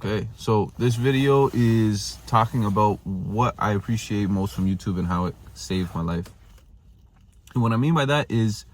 Okay, so this video is talking about what I appreciate most from YouTube and how it saved my life. And what I mean by that is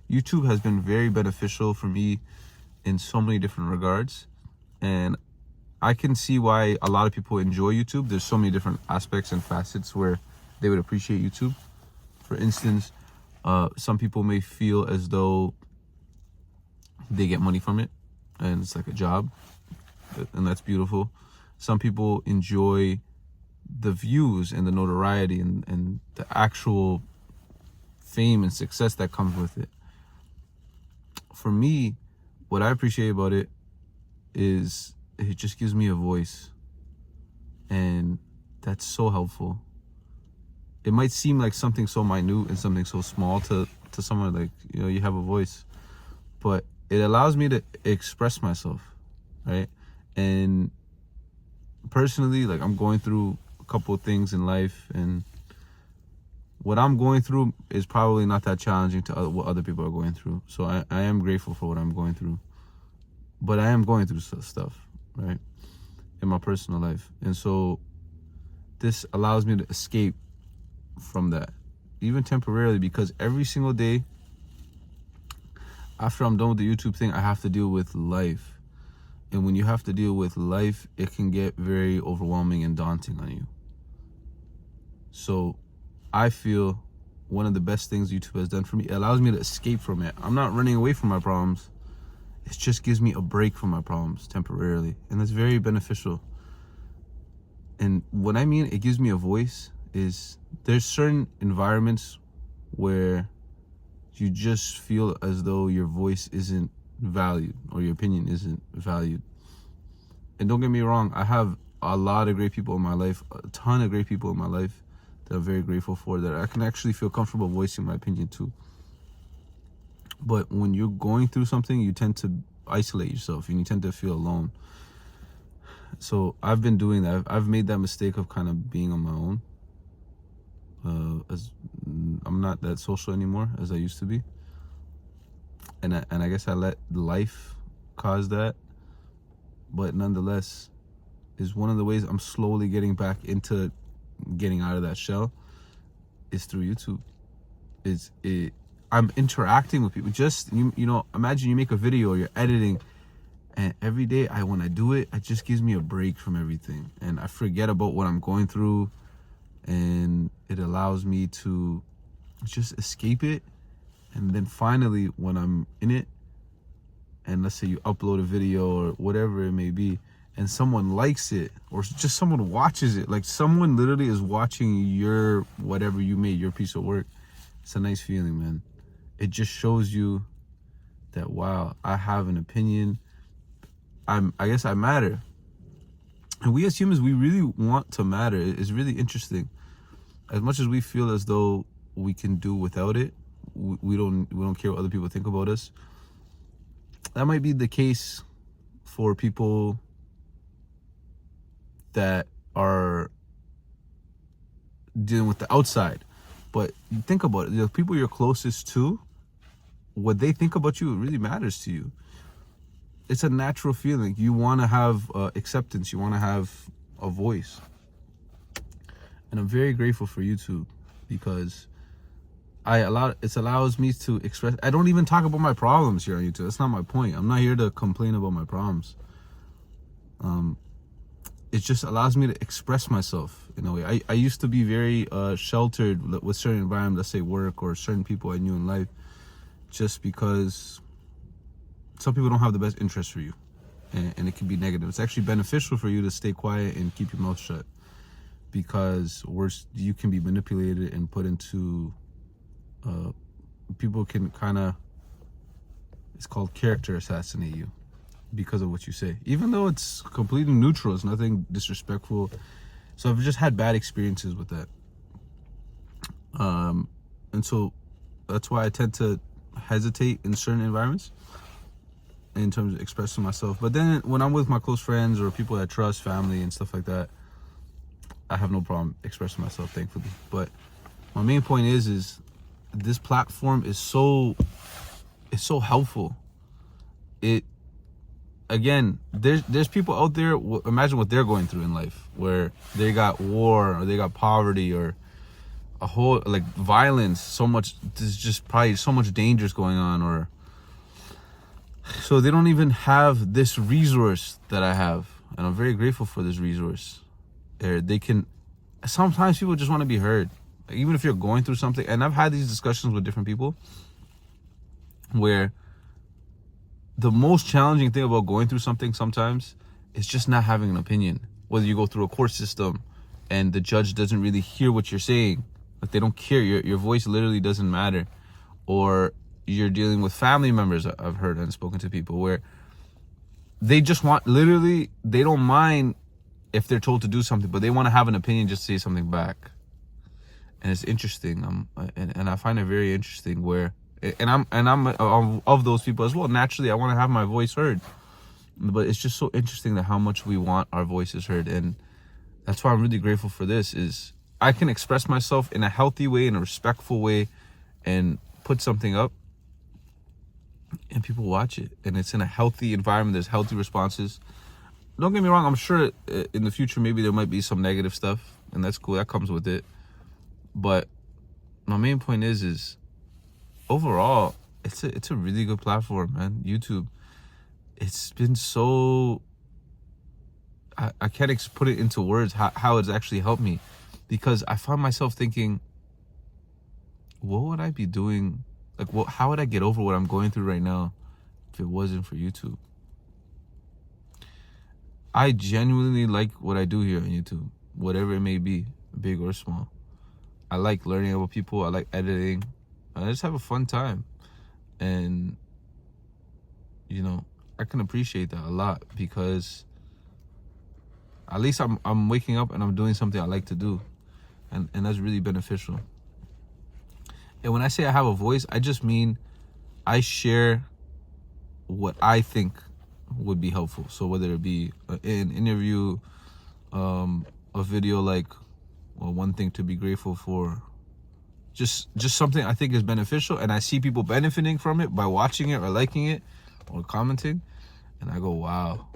YouTube has been very beneficial for me in so many different regards. And I can see why a lot of people enjoy YouTube. There's so many different aspects and facets where they would appreciate YouTube. For instance, some people may feel as though they get money from it and it's like a job, and that's beautiful. Some people enjoy the views and the notoriety and the actual fame and success that comes with it. For me, what I appreciate about it is it just gives me a voice, and that's so helpful. It might seem like something so minute and something so small to someone, like, you know, you have a voice, but it allows me to express myself, right? And personally, like, I'm going through a couple of things in life, and what I'm going through is probably not that challenging to what other people are going through. So I am grateful for what I'm going through, but I am going through stuff, right, in my personal life. And so this allows me to escape from that, even temporarily, because every single day after I'm done with the YouTube thing, I have to deal with life. And when you have to deal with life, it can get very overwhelming and daunting on you. So I feel one of the best things YouTube has done for me, it allows me to escape from it. I'm not running away from my problems. It just gives me a break from my problems temporarily. And that's very beneficial. And what I mean, it gives me a voice, is there's certain environments where you just feel as though your voice isn't valued or your opinion isn't valued. And don't get me wrong, I have a lot of great people in my life, a ton of great people in my life that I'm very grateful for, that I can actually feel comfortable voicing my opinion to. But when you're going through something, you tend to isolate yourself and you tend to feel alone. So I've been doing that. I've made that mistake of kind of being on my own. As I'm not that social anymore as I used to be. And I guess I let life cause that. But nonetheless, is one of the ways I'm slowly getting back into getting out of that shell is through YouTube. I'm interacting with people. Just, you know, imagine you make a video or you're editing, and every day when I do it, it just gives me a break from everything. And I forget about what I'm going through, and it allows me to just escape it. And then finally, when I'm in it, and let's say you upload a video or whatever it may be, and someone likes it, or just someone watches it, like someone literally is watching your whatever you made, your piece of work, it's a nice feeling, man. It just shows you that, wow, I have an opinion. I guess I matter. And we as humans, we really want to matter. It's really interesting. As much as we feel as though we can do without it, we don't care what other people think about us. That might be the case for people that are dealing with the outside. But you think about it, the people you're closest to, what they think about you, it really matters to you. It's a natural feeling. You want to have acceptance. You want to have a voice. And I'm very grateful for YouTube, because it allows me to express. I don't even talk about my problems here on YouTube. That's not my point. I'm not here to complain about my problems. It just allows me to express myself in a way. I used to be very sheltered with certain environments, let's say work or certain people I knew in life, just because some people don't have the best interest for you, and it can be negative. It's actually beneficial for you to stay quiet and keep your mouth shut, because you can be manipulated and put into people can kind of, it's called character assassinate you because of what you say, even though it's completely neutral. It's nothing disrespectful. So I've just had bad experiences with that, and so that's why I tend to hesitate in certain environments in terms of expressing myself. But then when I'm with my close friends or people I trust, family and stuff like that, I have no problem expressing myself, thankfully. But my main point is this platform is so helpful. It again, there's people out there, imagine what they're going through in life, where they got war, or they got poverty, or a whole, like, violence, so much, there's just probably so much dangers going on, or so they don't even have this resource that I have, and I'm very grateful for this resource. They can, sometimes people just want to be heard, like, even if you're going through something. And I've had these discussions with different people where the most challenging thing about going through something sometimes is just not having an opinion. Whether you go through a court system and the judge doesn't really hear what you're saying, like, they don't care, your voice literally doesn't matter, or you're dealing with family members. I've heard and spoken to people where they just want, literally, they don't mind if they're told to do something, but they want to have an opinion, just say something back. And it's interesting, and I find it very interesting where, and I'm of those people as well. Naturally, I want to have my voice heard, but it's just so interesting that how much we want our voices heard. And that's why I'm really grateful for this, is I can express myself in a healthy way, in a respectful way, and put something up, and people watch it, and it's in a healthy environment. There's healthy responses. Don't get me wrong, I'm sure in the future maybe there might be some negative stuff, and that's cool, that comes with it. But my main point is overall, it's a really good platform, man. YouTube, it's been so, I can't put it into words how it's actually helped me, because I find myself thinking, what would I be doing? Like, how would I get over what I'm going through right now if it wasn't for YouTube? I genuinely like what I do here on YouTube, whatever it may be, big or small. I like learning about people. I like editing. I just have a fun time. And, you know, I can appreciate that a lot, because at least I'm waking up and I'm doing something I like to do. And that's really beneficial. And when I say I have a voice, I just mean I share what I think would be helpful. So whether it be an interview, a video like, well, one thing to be grateful for, just something I think is beneficial, and I see people benefiting from it by watching it or liking it or commenting, and I go, wow,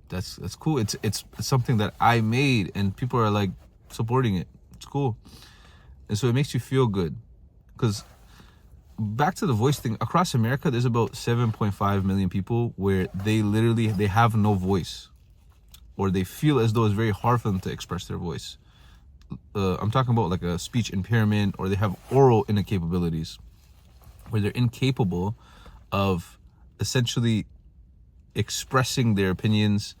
that's cool. It's something that I made, and people are like supporting it. It's cool. And so it makes you feel good. Because back to the voice thing, across America there's about 7.5 million people where they have no voice, or they feel as though it's very hard for them to express their voice. I'm talking about like a speech impairment, or they have oral incapabilities, where they're incapable of essentially expressing their opinions,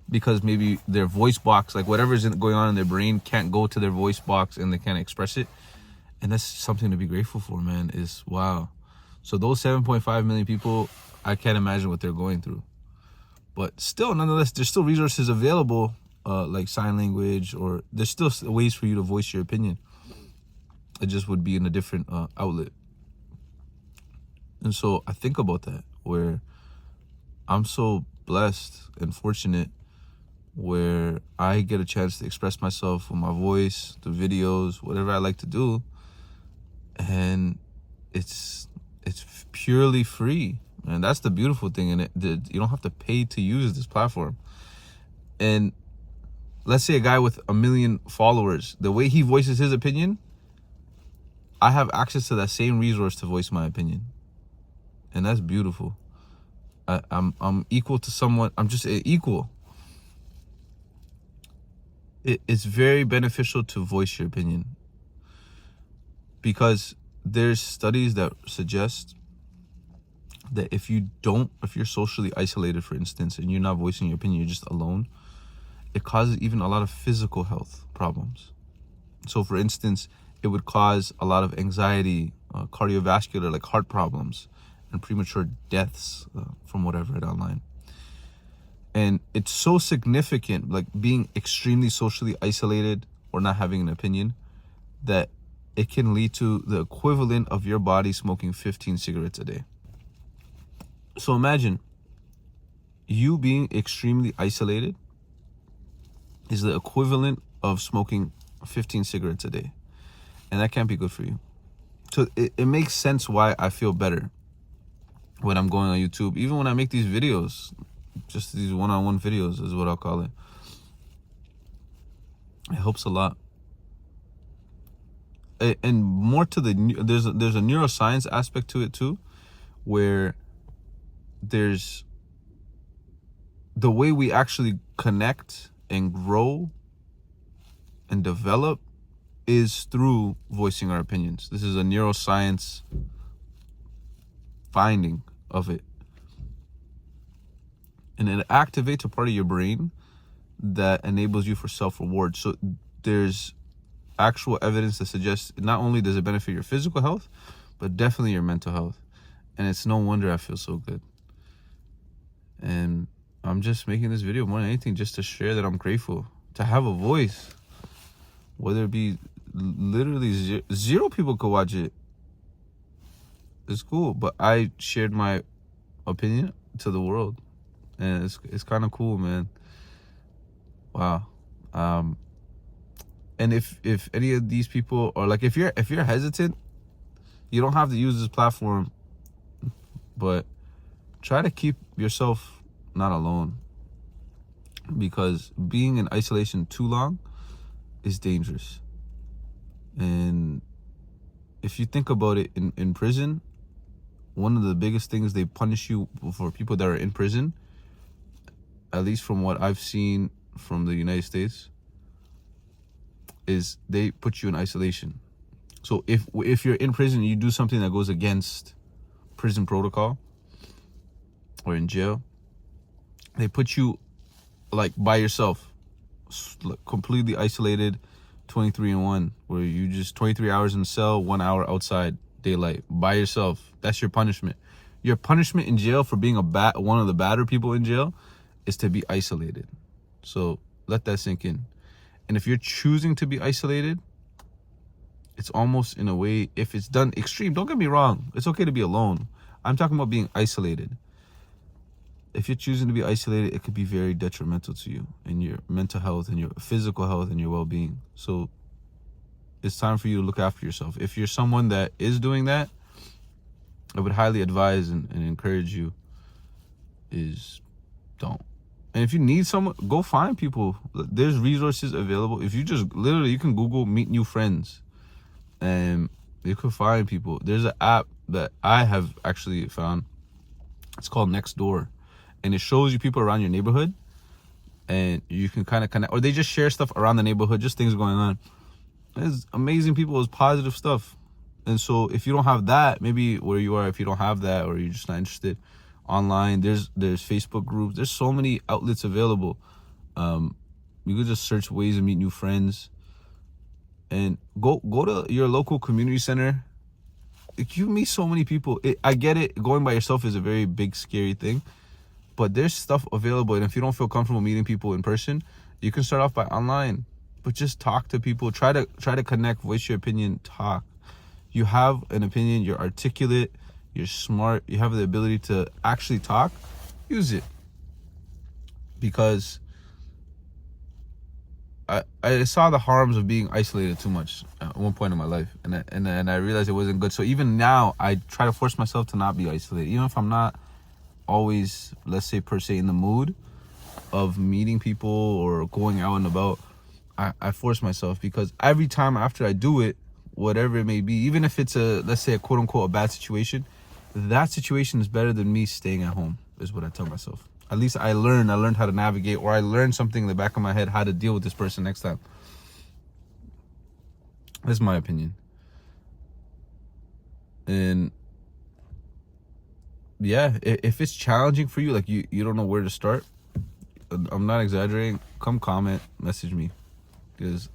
because maybe their voice box, like whatever's going on in their brain, can't go to their voice box and they can't express it. And that's something to be grateful for, man, is wow. So those 7.5 million people, I can't imagine what they're going through. But still, nonetheless, there's still resources available, like sign language, or there's still ways for you to voice your opinion. It just would be in a different outlet. And so I think about that, where I'm so blessed and fortunate where I get a chance to express myself with my voice, the videos, whatever I like to do. And it's purely free. And that's the beautiful thing in it. You don't have to pay to use this platform. And let's say a guy with 1 million followers, the way he voices his opinion, I have access to that same resource to voice my opinion. And that's beautiful. I'm equal to someone. I'm just equal. It's very beneficial to voice your opinion, because there's studies that suggest that if you're socially isolated, for instance, and you're not voicing your opinion, you're just alone, it causes even a lot of physical health problems. So for instance, it would cause a lot of anxiety, cardiovascular, like heart problems, and premature deaths, from what I've read online. And it's so significant, like being extremely socially isolated or not having an opinion, that it can lead to the equivalent of your body smoking 15 cigarettes a day. So imagine you being extremely isolated is the equivalent of smoking 15 cigarettes a day. And that can't be good for you. So it makes sense why I feel better. when I'm going on YouTube, even when I make these videos, just these one-on-one videos is what I'll call it. It helps a lot. And more to there's a neuroscience aspect to it too, where there's the way we actually connect and grow and develop is through voicing our opinions. This is a neuroscience finding of it. And it activates a part of your brain that enables you for self-reward. So there's actual evidence that suggests not only does it benefit your physical health, but definitely your mental health. And it's no wonder I feel so good. And I'm just making this video more than anything just to share that I'm grateful to have a voice. Whether it be literally zero people could watch it. It's cool. But I shared my opinion to the world. And it's kind of cool, man. Wow. And if any of these people are like, if you're hesitant, you don't have to use this platform, but try to keep yourself not alone, because being in isolation too long is dangerous. And if you think about it, in prison, one of the biggest things they punish you for people that are in prison, at least from what I've seen from the United States, is they put you in isolation. So if you're in prison and you do something that goes against prison protocol, or in jail, they put you like by yourself, completely isolated, 23-1, where you just 23 hours in the cell, 1 hour outside daylight by yourself. That's your punishment. Your punishment in jail for being one of the badder people in jail is to be isolated. So let that sink in. And if you're choosing to be isolated, it's almost in a way, if it's done extreme, don't get me wrong, it's okay to be alone. I'm talking about being isolated. If you're choosing to be isolated, it could be very detrimental to you and your mental health and your physical health and your well-being. So it's time for you to look after yourself. If you're someone that is doing that, I would highly advise and encourage you is don't. And if you need someone, go find people. There's resources available. If you just literally, you can Google meet new friends and you can find people. There's an app that I have actually found. It's called Nextdoor. And it shows you people around your neighborhood, and you can kind of connect, or they just share stuff around the neighborhood, just things going on. There's amazing people, there's positive stuff. And so if you don't have that, maybe where you are, if you don't have that, or you're just not interested, online, there's Facebook groups, there's so many outlets available. You could just search ways to meet new friends, and go to your local community center. You meet so many people. I get it, going by yourself is a very big, scary thing, but there's stuff available. And if you don't feel comfortable meeting people in person, you can start off by online, but just talk to people. Try to connect, voice your opinion, talk. You have an opinion, you're articulate, you're smart, you have the ability to actually talk, use it. Because I saw the harms of being isolated too much at one point in my life, and I realized it wasn't good. So even now, I try to force myself to not be isolated, even if I'm not always, let's say, per se in the mood of meeting people or going out and about. I force myself, because every time after I do it, whatever it may be, even if it's let's say a quote unquote a bad situation, that situation is better than me staying at home, is what I tell myself. At least I learned how to navigate, or I learned something in the back of my head, how to deal with this person next time. That's my opinion. And yeah, if it's challenging for you, like you don't know where to start, I'm not exaggerating, come comment, message me. Because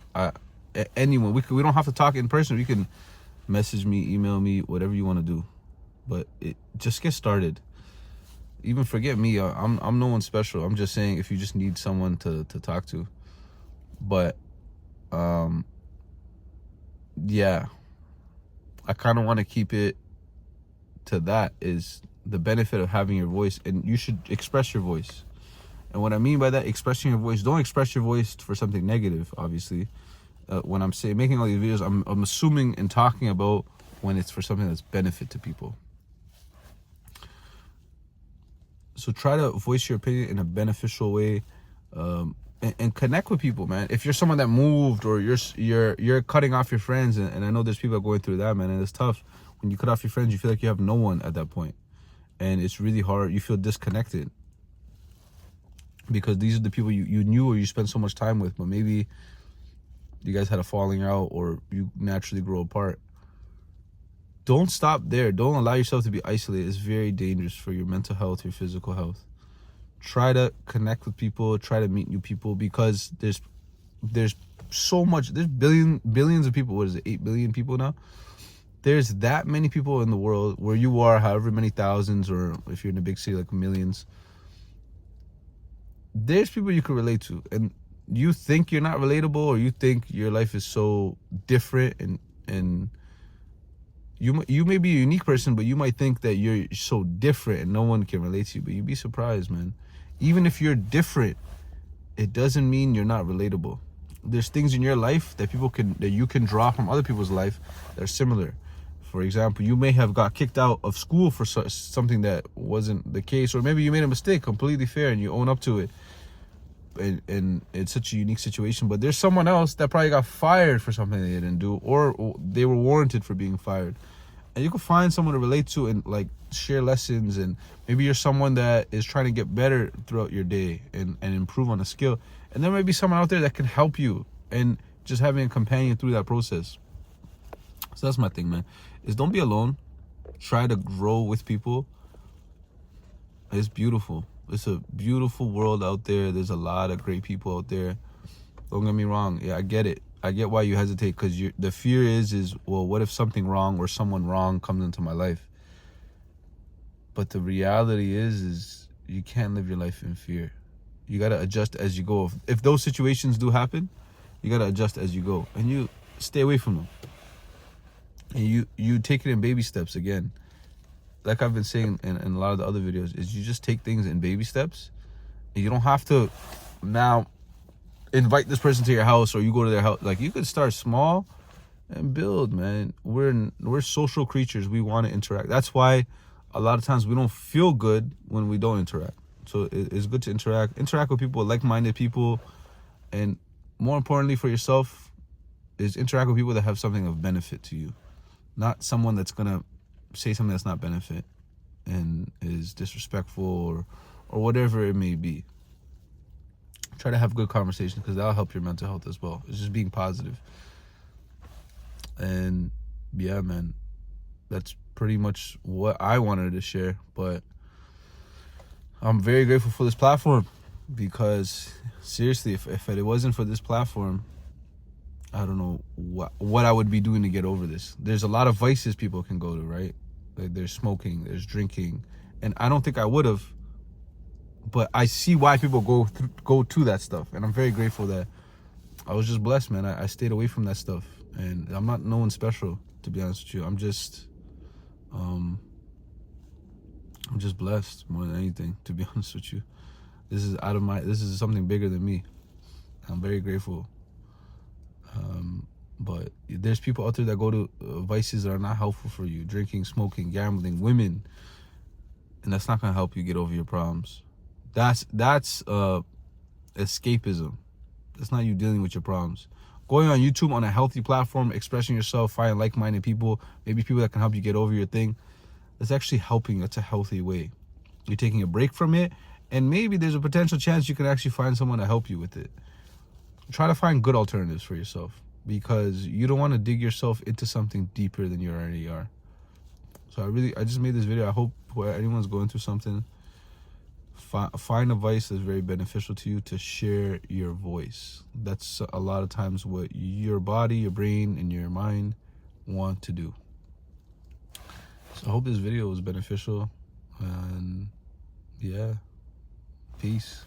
anyone, we don't have to talk in person. We can message me, email me, whatever you want to do. But just get started. Even forget me. I'm no one special. I'm just saying, if you just need someone to talk to. But yeah, I kind of want to keep it to that, is the benefit of having your voice, and you should express your voice. And what I mean by that, expressing your voice, don't express your voice for something negative, obviously. When I'm saying making all these videos, I'm assuming and talking about when it's for something that's benefit to people. So try to voice your opinion in a beneficial way, and connect with people, man. If you're someone that moved, or you're cutting off your friends, and I know there's people going through that, man, and it's tough. When you cut off your friends, you feel like you have no one at that point, and it's really hard. You feel disconnected because these are the people you knew or you spent so much time with, but maybe you guys had a falling out or you naturally grow apart. Don't stop there. Don't allow yourself to be isolated. It's very dangerous for your mental health, your physical health. Try to connect with people, try to meet new people, because there's so much, there's billions of people. What is it, 8 billion people now? There's that many people in the world, where you are, however many thousands, or if you're in a big city, like millions. There's people you can relate to, and you think you're not relatable, or you think your life is so different, and you may be a unique person, but you might think that you're so different and no one can relate to you. But you'd be surprised, man. Even if you're different, it doesn't mean you're not relatable. There's things in your life that you can draw from other people's life that are similar. For example, you may have got kicked out of school for something that wasn't the case, or maybe you made a mistake, completely fair, and you own up to it. And it's such a unique situation. But there's someone else that probably got fired for something they didn't do, or they were warranted for being fired. And you can find someone to relate to and like share lessons. And maybe you're someone that is trying to get better throughout your day and improve on a skill. And there might be someone out there that can help you, and just having a companion through that process. So that's my thing, man, is don't be alone. Try to grow with people. It's beautiful. It's a beautiful world out there. There's a lot of great people out there. Don't get me wrong. Yeah, I get it. I get why you hesitate, because the fear is, well, what if something wrong or someone wrong comes into my life? But the reality is you can't live your life in fear. You got to adjust as you go. If those situations do happen, you got to adjust as you go, and you stay away from them. And you take it in baby steps. Again, like I've been saying in a lot of the other videos, is you just take things in baby steps. And you don't have to now invite this person to your house, or you go to their house. Like, you could start small and build, man. We're social creatures. We want to interact. That's why a lot of times we don't feel good when we don't interact. So it's good to interact with people, like-minded people, and more importantly for yourself, is interact with people that have something of benefit to you, not someone that's gonna say something that's not benefit and is disrespectful or whatever it may be. Try to have good conversations, because that'll help your mental health as well. It's just being positive. And yeah, man, that's pretty much what I wanted to share. But I'm very grateful for this platform, because seriously, if it wasn't for this platform, I don't know what I would be doing to get over this. There's a lot of vices people can go to, right? Like, there's smoking, there's drinking, and I don't think I would have, but I see why people go to that stuff, and I'm very grateful that I was just blessed, man. I stayed away from that stuff, and I'm not no one special, to be honest with you. I'm just blessed more than anything, to be honest with you. This is something bigger than me. I'm very grateful. But there's people out there that go to vices that are not helpful for you: drinking, smoking, gambling, women, and that's not gonna help you get over your problems. That's escapism. That's not you dealing with your problems. Going on YouTube on a healthy platform, expressing yourself, finding like-minded people, maybe people that can help you get over your thing, that's actually helping. That's a healthy way. You're taking a break from it, and maybe there's a potential chance you can actually find someone to help you with it. Try to find good alternatives for yourself, because you don't want to dig yourself into something deeper than you already are. So I just made this video. I hope where anyone's going through something, find a vice that's very beneficial to you, to share your voice. That's a lot of times what your body, your brain, and your mind want to do. So I hope this video was beneficial, and yeah, peace.